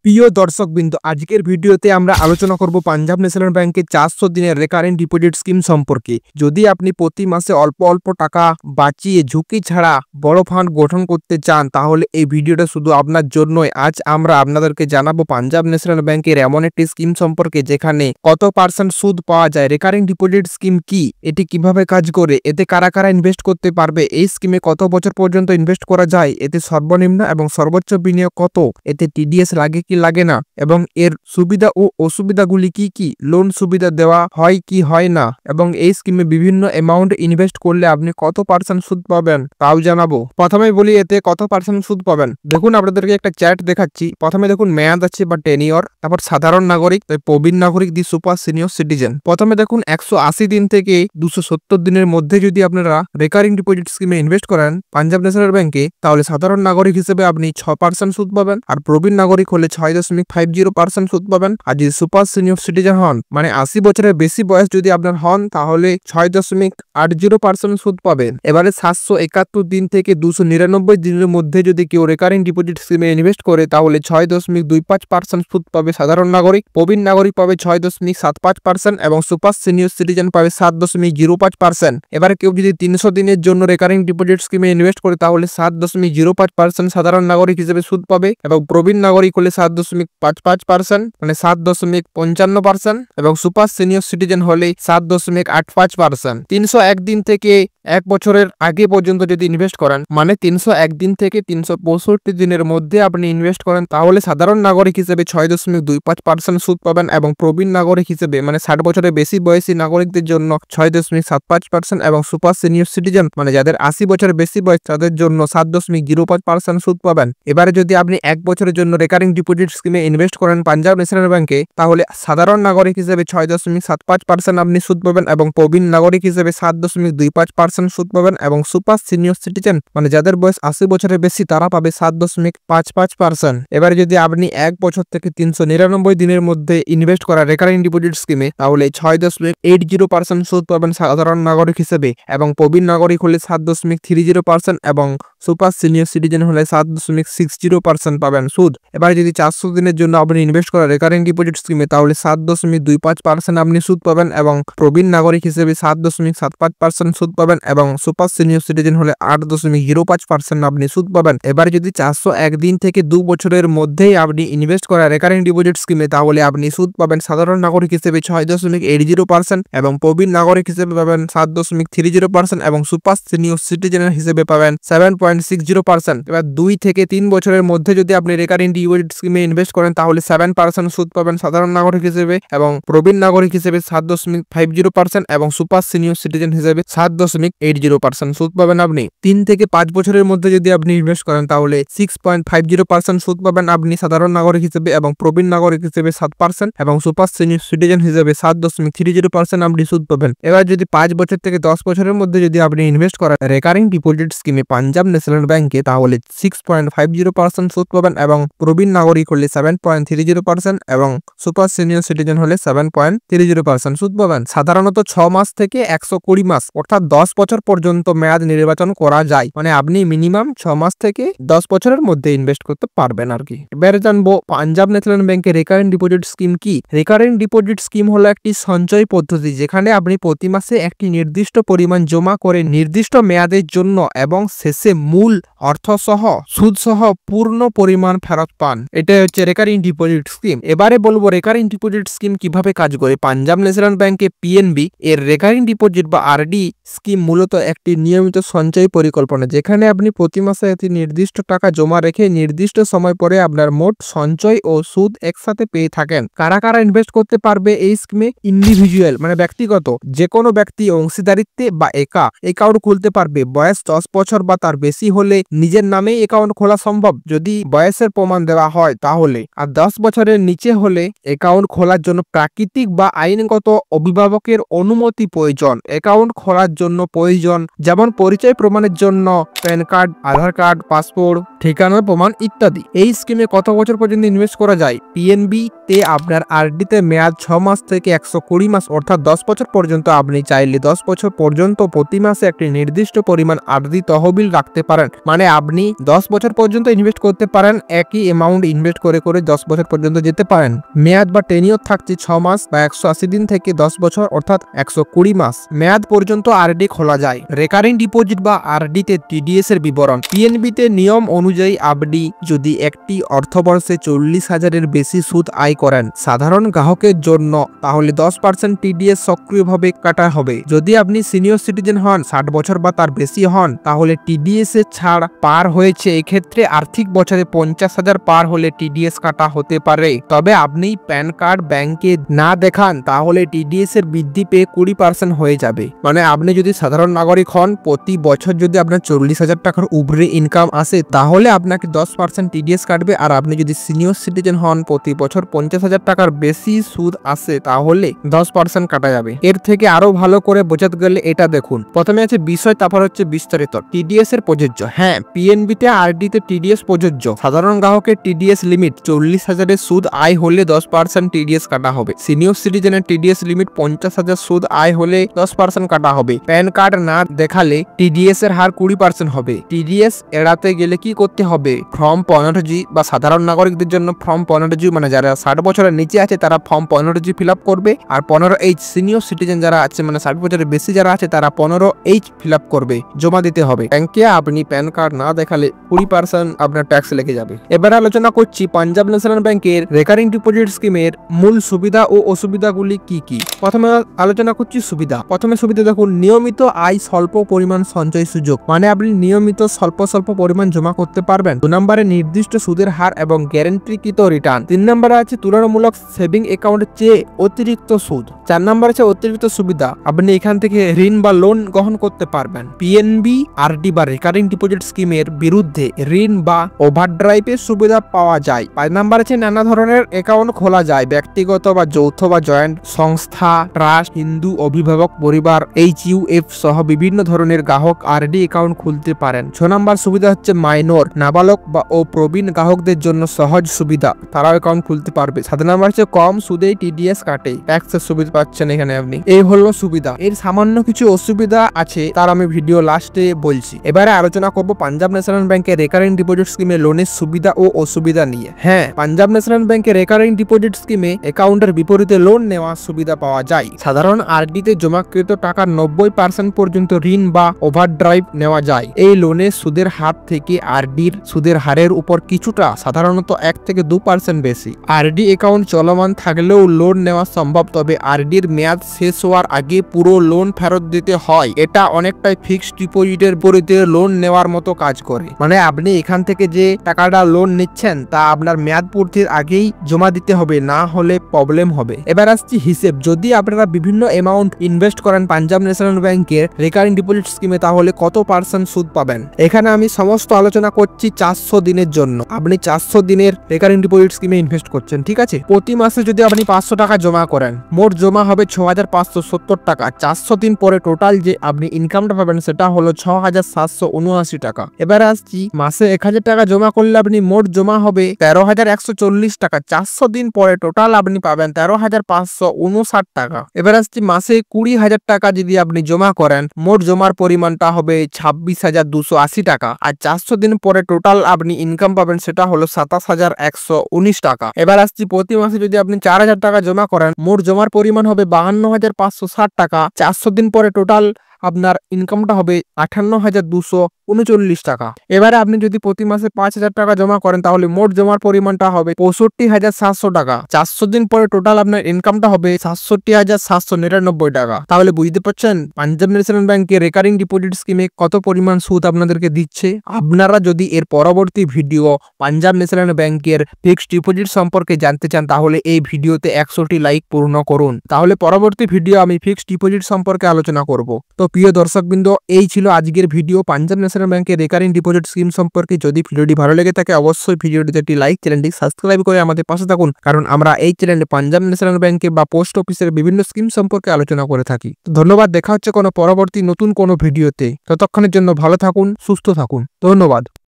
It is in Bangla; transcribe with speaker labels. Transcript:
Speaker 1: প্রিয় দর্শকবৃন্দ, আজকের ভিডিওতে আমরা আলোচনা করব পাঞ্জাব ন্যাশনাল ব্যাংকের 400 দিনের রেকারিং ডিপোজিট স্কিম সম্পর্কে। যদি আপনি প্রতি মাসে অল্প অল্প টাকা বাঁচিয়ে ঝুঁকি ছাড়া বড় ফান্ড গঠন করতে চান, তাহলে এই ভিডিওটা শুধু আপনার জন্যই। আজ আমরা আপনাদেরকে জানাবো পাঞ্জাব ন্যাশনাল ব্যাংকের এমন একটি স্কিম সম্পর্কে যেখানে কত পার্সেন্ট সুদ পাওয়া যায়। রেকারিং ডিপোজিট স্কিম কি, এটি কিভাবে কাজ করে, এতে কারা কারা ইনভেস্ট করতে পারবে, এই স্কিমে কত বছর পর্যন্ত ইনভেস্ট করা যায়, এতে সর্বনিম্ন এবং সর্বোচ্চ বিনিয়োগ কত, এতে টিডিএস লাগে কি লাগে না, এবং এর সুবিধা ও অসুবিধাগুলি কি কি, লোন সুবিধা দেওয়া হয় কি হয় না, এবং এই স্কিমে বিভিন্ন অ্যামাউন্ট ইনভেস্ট করলে আপনি কত পার্সেন্ট সুদ পাবেন তাও জানাবো। প্রথমে বলি এতে কত পার্সেন্ট সুদ পাবেন। দেখুন, আপনাদেরকে একটা চ্যাট দেখাচ্ছি। প্রথমে দেখুন মেয়াদ আছে বা টেনিয়র, তারপর সাধারণ নাগরিক, প্রবীণ নাগরিক, দি সুপার সিনিয়র সিটিজেন। প্রথমে দেখুন 180 দিন থেকে 270 দিনের মধ্যে যদি আপনারা রেকারিং ডিপোজিট স্কিমে ইনভেস্ট করেন পাঞ্জাব ন্যাশনাল ব্যাংকে, তাহলে সাধারণ নাগরিক হিসেবে আপনি 6% সুদ পাবেন, আর প্রবীণ নাগরিক হলে 6.50% সুদ পাবেন। আর যদি সুপার সিনিয়র সিটিজেন হন, মানে 80 বছরের বেশি বয়স যদি আপনার হন, তাহলে 6.80% সুদ পাবেন। এবারে 771 দিন থেকে 299 দিনের মধ্যে যদি কেউ রেকারিং ডিপোজিট স্কিমে ইনভেস্ট করে, তাহলে 6.25% সুদ পাবে সাধারণ নাগরিক, প্রবীণ নাগরিক পাবে 6.75% এবং সুপার সিনিয়র সিটিজেন পাবে 7.05%। এবারে কেউ যদি 300 দিনের জন্য রেকারিং ডিপোজিট স্কিমে ইনভেস্ট করে, তাহলে 7.05% সাধারণ নাগরিক হিসেবে সুদ পাবে, এবং প্রবীণ নাগরিক হলে 7.55%, মানে 7.55%, এবং সুপার সিনিয়র সিটিজেন হলে 7.85%। 301 দিন থেকে 1 বছরের আগে পর্যন্ত যদি ইনভেস্ট করেন, মানে 301 দিন থেকে 365 দিনের মধ্যে আপনি ইনভেস্ট করেন, তাহলে সাধারণ নাগরিক হিসেবে 6.25% সুদ পাবেন, এবং প্রবীণ নাগরিক হিসেবে মানে 60 বছরের বেশি বয়সী নাগরিকদের জন্য 6.75%, এবং সুপার সিনিয়র সিটিজেন মানে যাদের 80 বছরের বেশি বয়স তাদের জন্য 7.05% সুদ পাবেন। এবারে যদি আপনি 1 বছরের জন্য রেকারিং ডিপোজিট স্কিমে ইনভেস্ট করেন পাঞ্জাব ন্যাশনাল ব্যাংকে, তাহলে সাধারণ নাগরিক হিসেবে 6.75% আপনি সুদ পাবেন, এবং প্রবীণ নাগরিক হিসেবে 7.25% সুদ পাবেন, এবং সুপার সিনিয়র সিটিজেন মানে যাদের বয়স 80 বছরের বেশি তারা পাবে 7.55%। এবারে যদি আপনি 1 বছর থেকে 399 দিনের মধ্যে ইনভেস্ট করা রেকারিং ডিপোজিট স্কিমে, তাহলে 6.80% সুদ পাবেন সাধারণ নাগরিক হিসেবে, এবং প্রবীণ নাগরিক হলে 7.30%, এবং সুপার সিনিয়র সিটিজেন হলে 7.60% পাবেন সুদ। এবারে যদি 400 দিনের জন্য আপনি ইনভেস্ট করা রেকারিং ডিপোজিট স্কিমে, তাহলে 7.25% আপনি সুদ পাবেন, এবং প্রবীণ নাগরিক হিসেবে 7.75% সুদ পাবেন, এবং সুপার সিনিয়র সিটিজেন হলে 8.05% আপনি সুদ পাবেন। এবারে যদি 401 দিন থেকে 2 বছরের মধ্যেই আপনি ইনভেস্ট করা রেকারিং ডিপোজিট স্কিমে, তাহলে আপনি সুদ পাবেন সাধারণ নাগরিক হিসেবে 6.80%, এবং প্রবীণ নাগরিক হিসেবে পাবেন 7.30%, এবং সুপার সিনিয়র সিটিজেন হিসেবে পাবেন 7.60%। এবার 2 থেকে 3 বছরের মধ্যে যদি আপনি রেকারিং ডিপোজিট স্কিমে ইনভেস্ট করেন, তাহলে 7% সুদ পাবেন সাধারণ নাগরিক হিসেবে, এবং প্রবীণ নাগরিক হিসেবে 7.50%, এবং সুপার সিনিয়র সিটিজেন হিসেবে 7.80% সুদ পাবেন আপনি। 3 থেকে 5 বছরের মধ্যে যদি আপনি ইনভেস্ট করেন, তাহলে 6.50% সুদ পাবেন আপনি সাধারণ নাগরিক হিসেবে, এবং প্রবীণ নাগরিক হিসেবে 7%, এবং সুপার সিনিয়র সিটিজেন হিসেবে 7.30% আপনি সুদ পাবেন। এবার যদি 5 বছর থেকে 10 বছরের মধ্যে যদি আপনি ইনভেস্ট করেন রেকারিং ডিপোজিট স্কিমে পাঞ্জাব ন্যাশনাল ব্যাংকে, তাহলে 6.50% সুদ পাবেন, এবং প্রবীণ নাগরিক হলে 7.30%, এবং সুপার সিনিয়র সিটিজেন হলে 7.30% সুদ পাবেন। সাধারণত 6 মাস থেকে 120 মাস অর্থাৎ 10 বছর পর্যন্ত মেয়াদ নির্বাচন করা যায়, মানে আপনি মিনিমাম 6 মাস থেকে 10 বছরের মধ্যে ইনভেস্ট করতে পারবেন আর কি। এবারে জানবো পাঞ্জাব ন্যাশনাল ব্যাংকের রেকারিং ডিপোজিট স্কিম কি। রেকারিং ডিপোজিট স্কিম হলো একটি সঞ্চয় পদ্ধতি যেখানে আপনি প্রতি মাসে একটি নির্দিষ্ট পরিমাণ জমা করে নির্দিষ্ট মেয়াদের জন্য, এবং শেষে মূল অর্থ সহ সুদ সহ পূর্ণ পরিমাণ ফেরত পান। এটাই হচ্ছে রেকারিং ডিপোজিট স্কিম। এবারে বলবো রেকারিং ডিপোজিট স্কিম কিভাবে কাজ করে। পাঞ্জাব ন্যাশনাল ব্যাংকে পিএনবি এর রেকারিং ডিপোজিট বা আরডি স্কিম মূলত একটি নিয়মিত সঞ্চয় পরিকল্পনা, যেখানে আপনি প্রতি মাসে একটি নির্দিষ্ট টাকা জমা রেখে নির্দিষ্ট সময় পরে আপনার মোট সঞ্চয় ও সুদ একসাথে পেয়ে থাকেন। কারা কারা ইনভেস্ট করতে পারবে এই স্কিমে? ইন্ডিভিজুয়াল মানে ব্যক্তিগত, যে কোনো ব্যক্তি অংশীদারিত্বে বা একা অ্যাকাউন্ট খুলতে পারবে। বয়স 10 বছর বা তার বেশি হলে নিজের নামেই অ্যাকাউন্ট খোলা সম্ভব যদি বয়সের প্রমাণ দেওয়া হয় তাহলে, আর 10 বছরের নিচে হলে অ্যাকাউন্ট খোলার জন্য প্রাকৃতিক বা আইনগত অভিভাবকের অনুমতি প্রয়োজন। অ্যাকাউন্ট খোলার জন্য প্রয়োজন যেমন পরিচয় প্রমাণের জন্য প্যান কার্ড, আধার কার্ড, পাসপোর্ট, ঠিকানার প্রমাণ ইত্যাদি। এই স্কিমে কত বছর পর্যন্ত ইনভেস্ট করা যায়? পিএনবি তে আপনার আরডিতে মেয়াদ 6 মাস থেকে 120 মাস অর্থাৎ 10 বছর পর্যন্ত। আপনি চাইলে 10 বছর পর্যন্ত প্রতি মাসে একটি নির্দিষ্ট পরিমাণ আরডি তহবিল রাখতে পারেন। মানে আপনি 10 বছর পর্যন্ত ইনভেস্ট করতে পারেন, একই অ্যামাউন্ট ইনভেস্ট করে করে 10 বছর পর্যন্ত যেতে পারেন। মেয়াদ বা টেনিওর থাকছে 6 মাস বা 180 দিন থেকে 10 বছর অর্থাৎ 120 মাস মেয়াদ পর্যন্ত আরডি খোলা যায়। রেকারিং ডিপোজিট বা আরডিতে টিডিএস এর বিবরণ। পিএনবিতে নিয়ম অনুযায়ী আপনি যদি একটি অর্থবর্ষে 40,000-এর বেশি সুদ আয় করেন সাধারণ গ্রাহকের জন্য, তাহলে 10% টিডিএস সক্রিয়ভাবে কাটা হবে। যদি আপনি সিনিয়র সিটিজেন হন, 60 বছর বা তার বেশি হন, তাহলে টিডিএস এর ছাড় পার হয়েছে। এক্ষেত্রে আর্থিক বছরে 50,000 পার হলে টিডিএস কাটা হতে পারে। তবে আপনি প্যান কার্ড ব্যাংকে না দেখান তাহলে টিডিএস এর বৃদ্ধি পেয়ে 20% হয়ে যাবে। মানে আপনি যদি সাধারণ নাগরিক হন, প্রতি বছর যদি আপনার 40,000 টাকার উপরে ইনকাম আসে তাহলে আপনাকে 10% টিডিএস কাটবে। আর আপনি যদি সিনিয়র সিটিজেন হন, প্রতি বছর 50,000 টাকার বেশি সুদ আসে তাহলে 10% কাটা যাবে। এর থেকে আরো ভালো করে বোঝাতে গেলে এটা দেখুন। প্রথমে আছে বিষয়, তারপর হচ্ছে বিস্তারিত। টিডিএস এর প্রযোজ্য। হ্যাঁ, পিএনবিতে আরডিতে টিডিএস প্রযোজ্য। সাধারণ গ্রাহকের টিডিএস লিমিট 40,000-এর সুদ আয় হলে 10% টিডিএস কাটা হবে। সিনিয়র সিটিজেনের টিডিএস লিমিট 50,000 সুদ আয় হলে 10% কাটা হবে। প্যান কার্ড না দেখালে টিডিএস এর হার 20% হবে। টিডিএস এড়াতে গেলে কি করতে হবে? ফর্ম 15G বা সাধারণ নাগরিকদের জন্য ফর্ম 15G, মানে যারা 60 বছরের নিচে আছে তারা ফর্ম 15G ফিল আপ করবে। আর 15H সিনিয়র সিটিজেন যারা আছে, মানে 60 বছরের বেশি যারা আছে, তারা 15H ফিল আপ করবে, জমা দিতে হবে ব্যাংকে। আপনি প্যান কার্ড না দেখালে 20% আপনার ট্যাক্স লেগে যাবে। এবার আলোচনা করছি পাঞ্জাব ন্যাশনাল ব্যাংকের রেকারিং ডিপোজিট স্কিমের মূল সুবিধা ও অসুবিধাগুলি কি কি। প্রথমে আলোচনা করছি সুবিধা। প্রথমে সুবিধা দেখুন, নিয়মিত আয়, স্বল্প পরিমাণ সঞ্চয় সুযোগ। মানে আপনি নিয়মিত স্বল্প পরিমাণ জমা করতে পারবেন। 2 নম্বরে নির্দিষ্ট সুদের হার এবং গ্যারান্টিকৃত রিটার্ন। 3 নম্বরে আছে তুলনামূলক সেভিং অ্যাকাউন্টের চেয়ে অতিরিক্ত সুদ। 4 নম্বরে আছে অতিরিক্ত সুবিধা, আপনি এখান থেকে ঋণ বা লোন গ্রহণ করতে পারবেন। পিএনবি আরডি বা রেকারিং ডিপোজিট স্কিমের বিরুদ্ধে ঋণ বা ওভারড্রাইভের সুবিধা পাওয়া যায়। 5 নম্বর আছে নানা ধরনের অ্যাকাউন্ট খোলা যায়, ব্যক্তিগত বা যৌথ বা জয়েন্ট সংস্থা, ট্রাস্ট, হিন্দু অভিভাবক পরিবার, HUF সহ বিভিন্ন ধরনের গ্রাহক আরডি অ্যাকাউন্ট খুলতে পারেন। 6 নম্বর সুবিধা হচ্ছে মাইনর, নাবালক বা ও প্রবীণ গ্রাহকদের জন্য সহজ সুবিধা, তারাও অ্যাকাউন্ট খুলতে পারবে। 7 নম্বর হচ্ছে কম সুদে টিডিএস কাটে, ট্যাক্সের সুবিধা পাচ্ছেন এখানে আপনি। এই হলো সুবিধা। এর সামান্য কিছু অসুবিধা আছে, তার আমি ভিডিও লাস্টে বলছি। এবারে আলোচনা করব পাঞ্জাব ন্যাশনাল ব্যাংকের রেকারিং ডিপোজিট স্কিমে লোনের সুবিধা ও অসুবিধা নিয়ে। হ্যাঁ, পাঞ্জাব ন্যাশনাল ব্যাংকের রেকারিং ডিপোজিট স্কিমে অ্যাকাউন্টের বিপরীতে লোন নেওয়ার সুবিধা পাওয়া যায়। সাধারণ আরডিতে জমাকৃত টাকার 90% পর্যন্ত ঋণ বা ওভারড্রাইভ নেওয়া যায়। এই লোনের সুদের হার থেকে আরডির সুদের হারের উপর কিছুটা, সাধারণত 1 থেকে 2% বেশি। আরডি অ্যাকাউন্ট চলমান থাকলেও লোন নেওয়া সম্ভব, তবে আরডির মেয়াদ শেষ হওয়ার আগে পুরো লোন ফেরত দিতে হয়। এটা অনেকটাই ফিক্সড ডিপোজিটের বিপরীতে লোন নেওয়ার মতো কাজ করে। মানে আপনি এখান থেকে যে টাকাটা লোন নিচ্ছেন তা আপনার মেয়াদ পূর্তির আগেই জমা দিতে হবে, না হলে প্রবলেম হবে। এবার আসছি হিসেব। যদি আপনারা বিভিন্ন অ্যামাউন্ট ইনভেস্ট করেন পাঞ্জাব ন্যাশনাল ব্যাংকের রেকারিং ডিপোজিট স্কিমে, তাহলে কত % সুদ পাবেন। এখানে আমি সমস্ত আলোচনা করছি 400 দিনের জন্য। আপনি 400 দিনের রেকারিং ডিপোজিট স্কিমে ইনভেস্ট করছেন, ঠিক আছে। প্রতি মাসে যদি আপনি 500 টাকা জমা করেন, মোট জমা হবে 6,570 টাকা। 400 দিন পরে টোটাল যে আপনি ইনকামটা পাবেন সেটা হলো 6,779 টাকা। এবার আসছি মাসে 1,000 টাকা জমা করলে আপনি মোট জমা হবে 13,140 টাকা। 400 দিন পরে টোটাল আপনি পাবেন 13,559 টাকা। এবার আসছি মাসে 20,000 টাকা যদি আপনি জমা করেন, মোট জমার পরিমাণটা হবে 26,280 টাকা। আর 400 দিন পরে টোটাল আপনি ইনকাম পাবেন সেটা হলো 27,119 টাকা। এবার আসছি প্রতি মাসে যদি আপনি 4,000 টাকা জমা করেন, মোট জমার পরিমাণ হবে 52,560 টাকা। 400 দিন পরে টোটাল আপনার ইনকামটা হবে 58,239 টাকা। এবারে আপনি যদি প্রতি মাসে 5,000 টাকা জমা করেন, তাহলে মোট জমার পরিমাণটা হবে 65,700 টাকা। 400 দিন পরে টোটাল আপনার ইনকামটা হবে 67,799 টাকা। তাহলে বুঝতে পারছেন পাঞ্জাব ন্যাশনাল ব্যাংকের রেকারিং ডিপোজিট স্কিমে কত পরিমাণ সুদ আপনাদেরকে দিচ্ছে। আপনারা যদি এর পরবর্তী ভিডিও পাঞ্জাব ন্যাশনাল ব্যাংকের ফিক্সড ডিপোজিট সম্পর্কে জানতে চান, তাহলে এই ভিডিওতে 100টি লাইক পূর্ণ করুন। তাহলে পরবর্তী ভিডিও আমি ফিক্সড ডিপোজিট সম্পর্কে আলোচনা করব। তো প্রিয় দর্শকবৃন্দ, এই ছিল আজকের ভিডিও পাঞ্জাব ন্যাশনাল ব্যাংকের রেকারিং ডিপোজিট স্কিম সম্পর্কে। যদি ভিডিওটি ভালো লেগে থাকে অবশ্যই ভিডিওটিতে একটি লাইক, চ্যানেলটি সাবস্ক্রাইব করে আমাদের পাশে থাকুন, কারণ আমরা এই চ্যানেলে পাঞ্জাব ন্যাশনাল ব্যাংকের বা পোস্ট অফিসের বিভিন্ন স্কিম সম্পর্কে আলোচনা করে থাকি। ধন্যবাদ, দেখা হচ্ছে কোনো পরবর্তী নতুন কোনো ভিডিওতে। ততক্ষণের জন্য ভালো থাকুন, সুস্থ থাকুন। ধন্যবাদ।